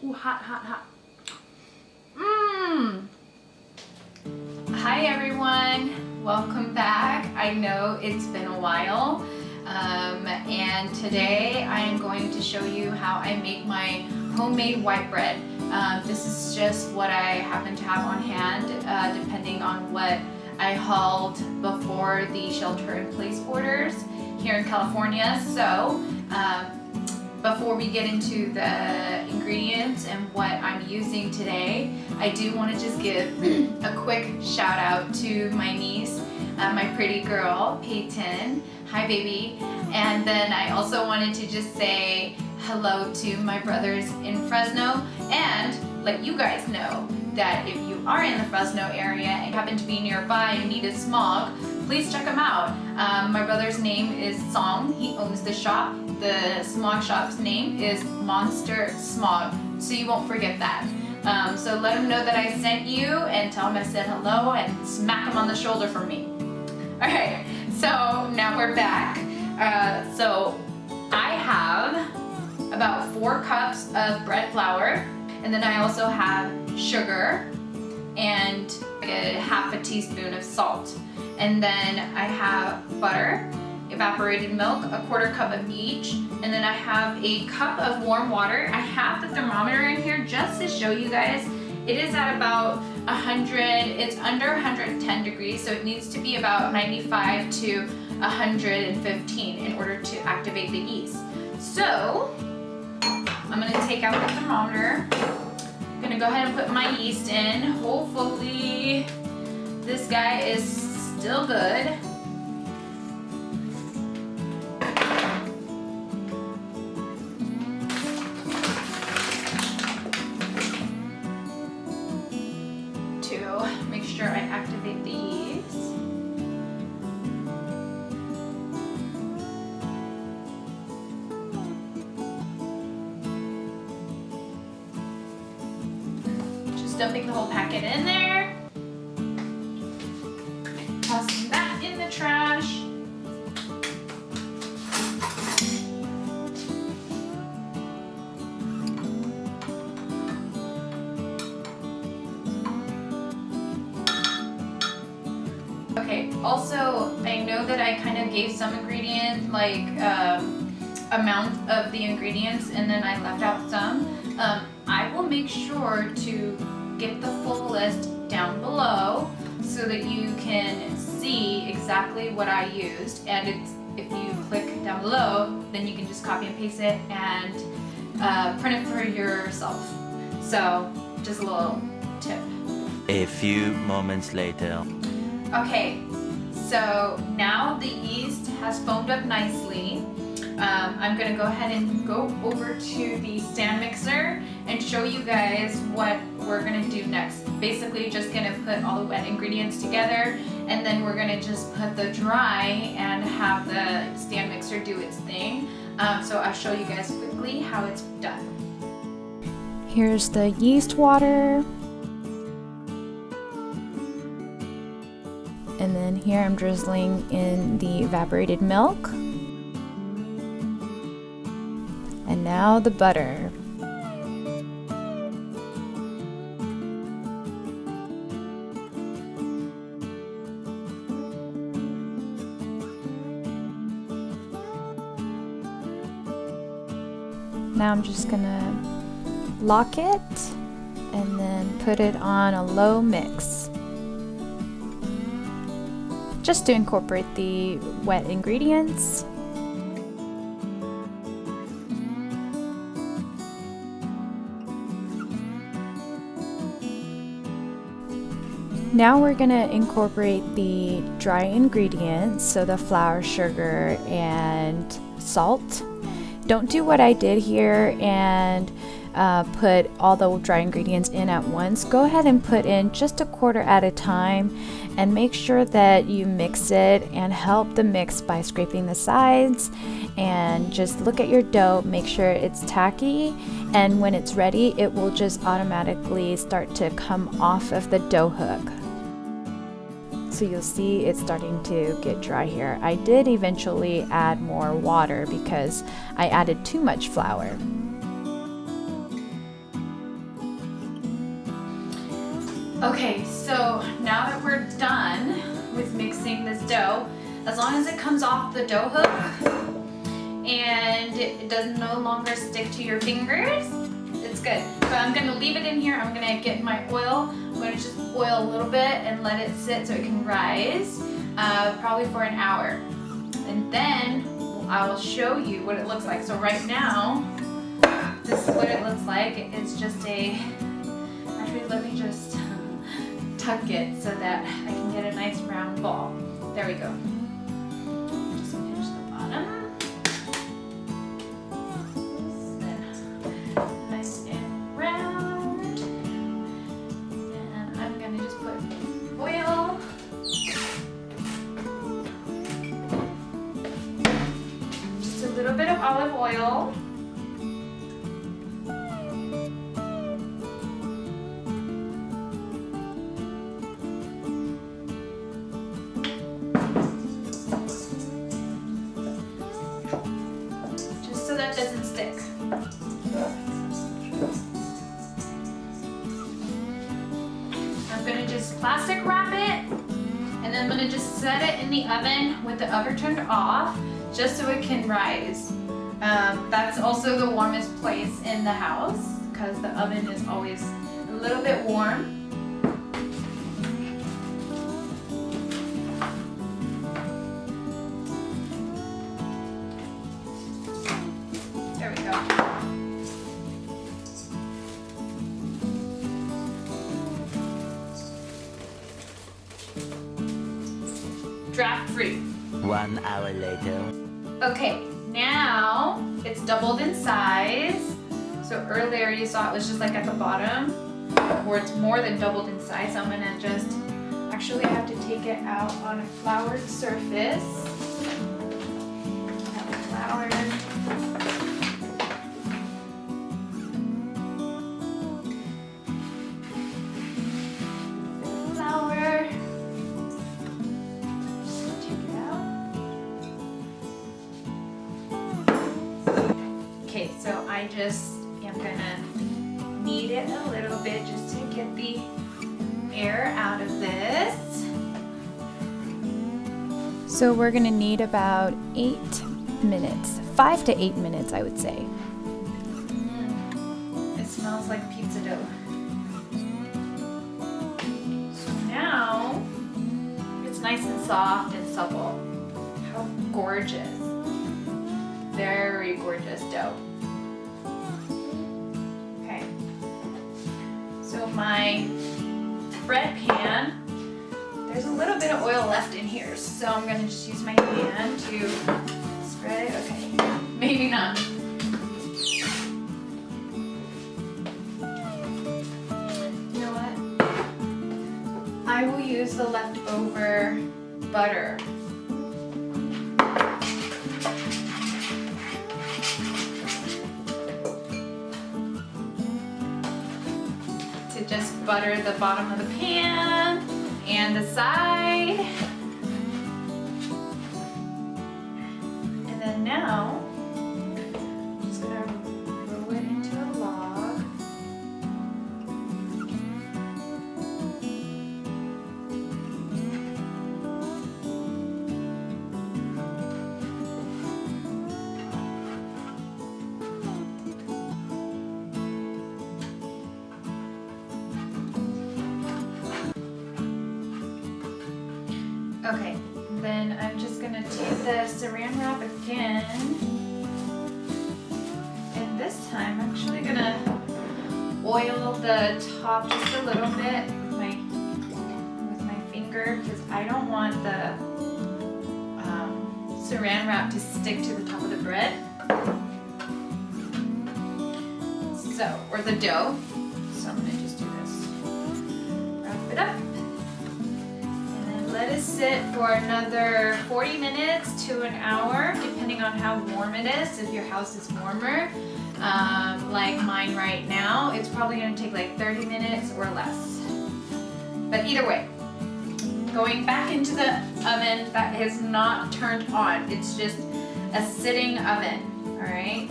Ooh, hot, hot, hot. Mmm. Hi everyone, welcome back. I know it's been a while, and today I am going to show you how I make my homemade white bread. This is just what I happen to have on hand, depending on what I hauled before the shelter-in-place orders here in California. So before we get into the ingredients and what I'm using today, I do want to just give a quick shout out to my niece, my pretty girl, Peyton. Hi baby. And then I also wanted to just say hello to my brothers in Fresno and let you guys know that if you are in the Fresno area and happen to be nearby and need a smog, please check them out. My brother's name is Song. He owns the shop. The smog shop's name is Monster Smog, so you won't forget that. So let him know that I sent you and tell him I said hello and smack him on the shoulder for me. Alright, so now we're back. So I have about 4 cups of bread flour, and then I also have sugar and a half a teaspoon of salt. And then I have butter, evaporated milk, a 1/4 cup of each, and then I have a cup of warm water. I have the thermometer in here just to show you guys. It is at about 100, it's under 110 degrees, so it needs to be about 95 to 115 in order to activate the yeast. So I'm gonna take out the thermometer. I'm gonna go ahead and put my yeast in. Hopefully this guy is still good. To make sure I activate the yeast. Just dumping the whole packet in there. Tossing that in the trash. Okay, also I know that I kind of gave some ingredient, like amount of the ingredients, and then I left out some. I will make sure to get the full list down below so that you can see exactly what I used, and if you click down below, then you can just copy and paste it and print it for yourself. So just a little tip. A few moments later. Okay, so now the yeast has foamed up nicely. I'm gonna go ahead and go over to the stand mixer and show you guys what we're gonna do next. Basically just gonna put all the wet ingredients together, and then we're gonna just put the dry and have the stand mixer do its thing. So I'll show you guys quickly how it's done. Here's the yeast water. And then here I'm drizzling in the evaporated milk. And now the butter. Now I'm just gonna lock it and then put it on a low mix, just to incorporate the wet ingredients. Now we're gonna incorporate the dry ingredients, so the flour, sugar, and salt. Don't do what I did here and put all the dry ingredients in at once. Go ahead and put in just a 1/4 at a time, and make sure that you mix it and help the mix by scraping the sides, and just look at your dough, make sure it's tacky, and when it's ready it will just automatically start to come off of the dough hook. So you'll see it's starting to get dry here. I did eventually add more water because I added too much flour. Okay, so now that we're done with mixing this dough, as long as it comes off the dough hook and it does no longer stick to your fingers, it's good. So I'm gonna leave it in here. I'm gonna get my oil. I'm gonna just oil a little bit and let it sit so it can rise, probably for an hour. And then I will show you what it looks like. So right now, this is what it looks like. It's just actually let me just tuck it so that I can get a nice round ball. There we go. Just pinch the bottom. Then nice and round. And I'm gonna just put oil. Just a little bit of olive oil. So that doesn't stick. I'm gonna just plastic wrap it, and then I'm gonna just set it in the oven with the oven turned off, just so it can rise. That's also the warmest place in the house, because the oven is always a little bit warm. There we go. Draft free. 1 hour later. Okay, now it's doubled in size. So earlier you saw it was just like at the bottom, or it's more than doubled in size. So I'm gonna just, actually I have to take it out on a floured surface. Have it floured. Flour. Take it out. Okay, so I just am gonna knead it a little bit just to get the air out of this. So we're gonna need about 8 minutes, 5 to 8 minutes, I would say. It smells like pizza dough. So now it's nice and soft and supple. How gorgeous. Very gorgeous dough. Okay. So my bread pan, there's a little bit of oil left in here, so I'm gonna just use my hand to spread it. Okay, maybe not. You know what? I will use the leftover butter. To just butter the bottom of the pan and the side. And then now, I'm just gonna roll it into a log. Okay, then I'm just gonna take the saran wrap again. And this time I'm actually gonna oil the top just a little bit with my finger, because I don't want the saran wrap to stick to the top of the bread. So, or the dough. So I'm gonna just do this. Wrap it up. Let it sit for another 40 minutes to an hour, depending on how warm it is. If your house is warmer, like mine right now, it's probably going to take like 30 minutes or less. But either way, going back into the oven that is not turned on. It's just a sitting oven, all right?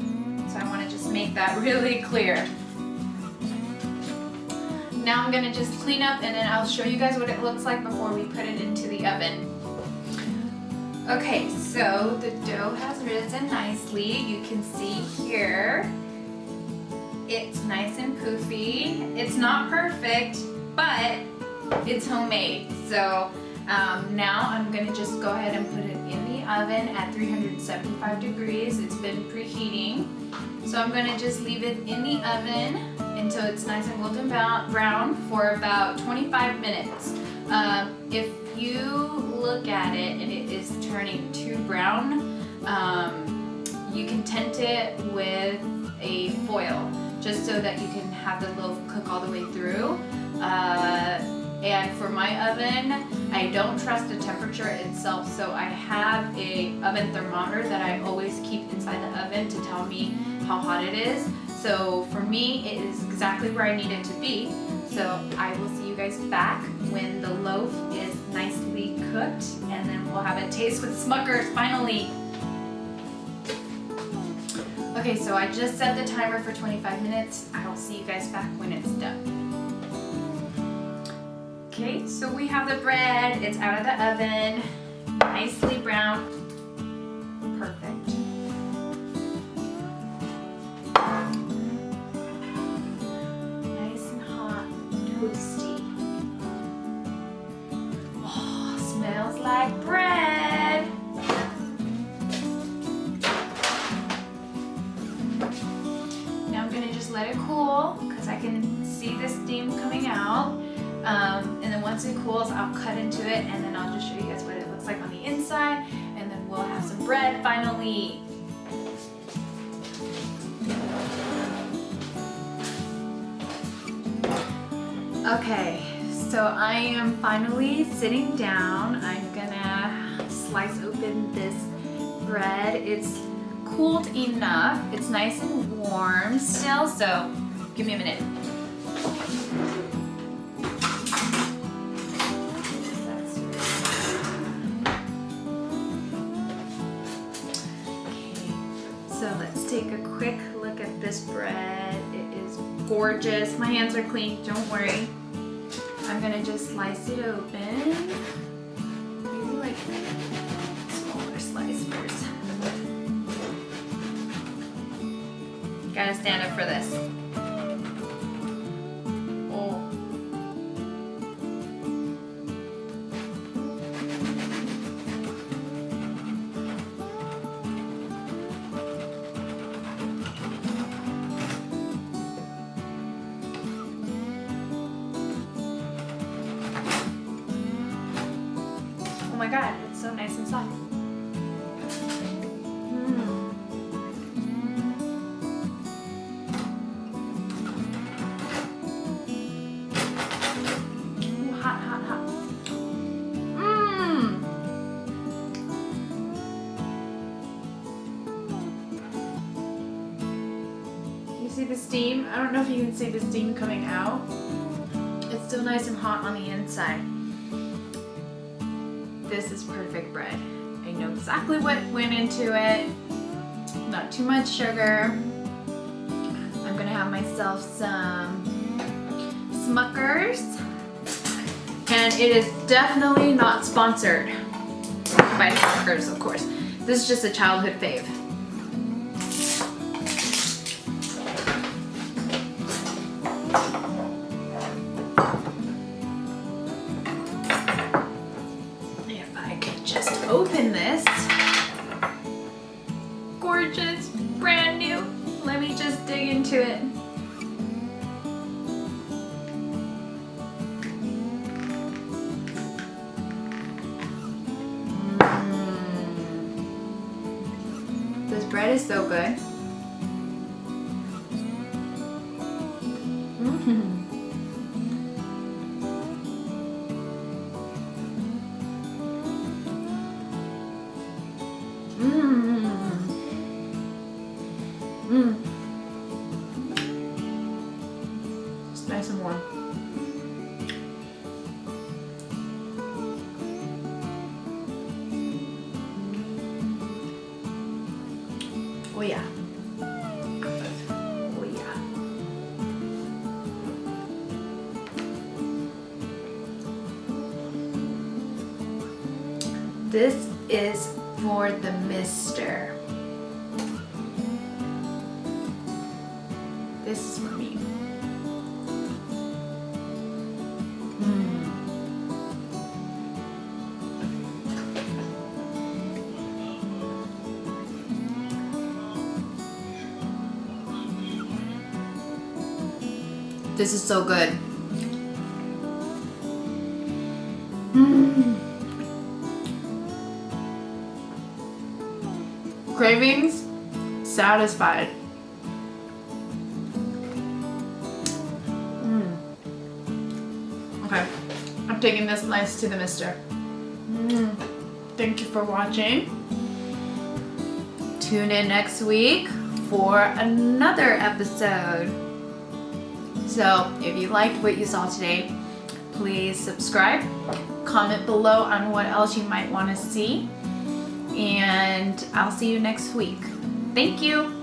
So I want to just make that really clear. now I'm gonna just clean up and then I'll show you guys what it looks like before we put it into the oven. Okay, so the dough has risen nicely. You can see here, it's nice and poofy. It's not perfect, but it's homemade. So now I'm gonna just go ahead and put it in the oven at 375 degrees. It's been preheating. So I'm gonna just leave it in the oven until it's nice and golden brown for about 25 minutes. If you look at it and it is turning too brown, you can tent it with a foil just so that you can have the loaf cook all the way through. And for my oven, I don't trust the temperature itself, so I have a oven thermometer that I always keep inside the oven to tell me how hot it is. So for me, it is exactly where I need it to be. So I will see you guys back when the loaf is nicely cooked, and then we'll have a taste with Smuckers finally. Okay, so I just set the timer for 25 minutes. I'll see you guys back when it's done. Okay, so we have the bread. It's out of the oven, nicely brown. Perfect. Nice and hot, toasty. Oh, smells like bread. Now I'm gonna just let it cool because I can see the steam coming out. And then once it cools, I'll cut into it and then I'll just show you guys what it looks like on the inside, and then we'll have some bread finally. Okay, so I am finally sitting down. I'm gonna slice open this bread. It's cooled enough. It's nice and warm still, so give me a minute. So let's take a quick look at this bread. It is gorgeous. My hands are clean, don't worry. I'm gonna just slice it open. Maybe like a smaller slice first. Gotta stand up for this. Oh. Oh my god, it's so nice and soft. Ooh, hot, hot, hot. You see the steam? I don't know if you can see the steam coming out. It's still nice and hot on the inside. This is perfect bread. I know exactly what went into it. Not too much sugar. I'm gonna have myself some Smuckers. And it is definitely not sponsored by Smuckers, of course. This is just a childhood fave. Just open this. Gorgeous, brand new. Let me just dig into it. This bread is so good. It's nice and warm. Oh yeah. Oh yeah. This is for the mister. This is for me. This is so good. Cravings satisfied. Okay, I'm taking this slice to the mister. Thank you for watching. Tune in next week for another episode. So if you liked what you saw today, please subscribe, comment below on what else you might want to see, and I'll see you next week. Thank you.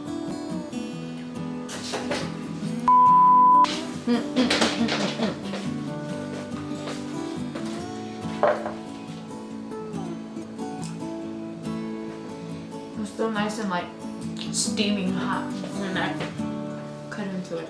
It's still nice and like steaming hot, and I cut into it.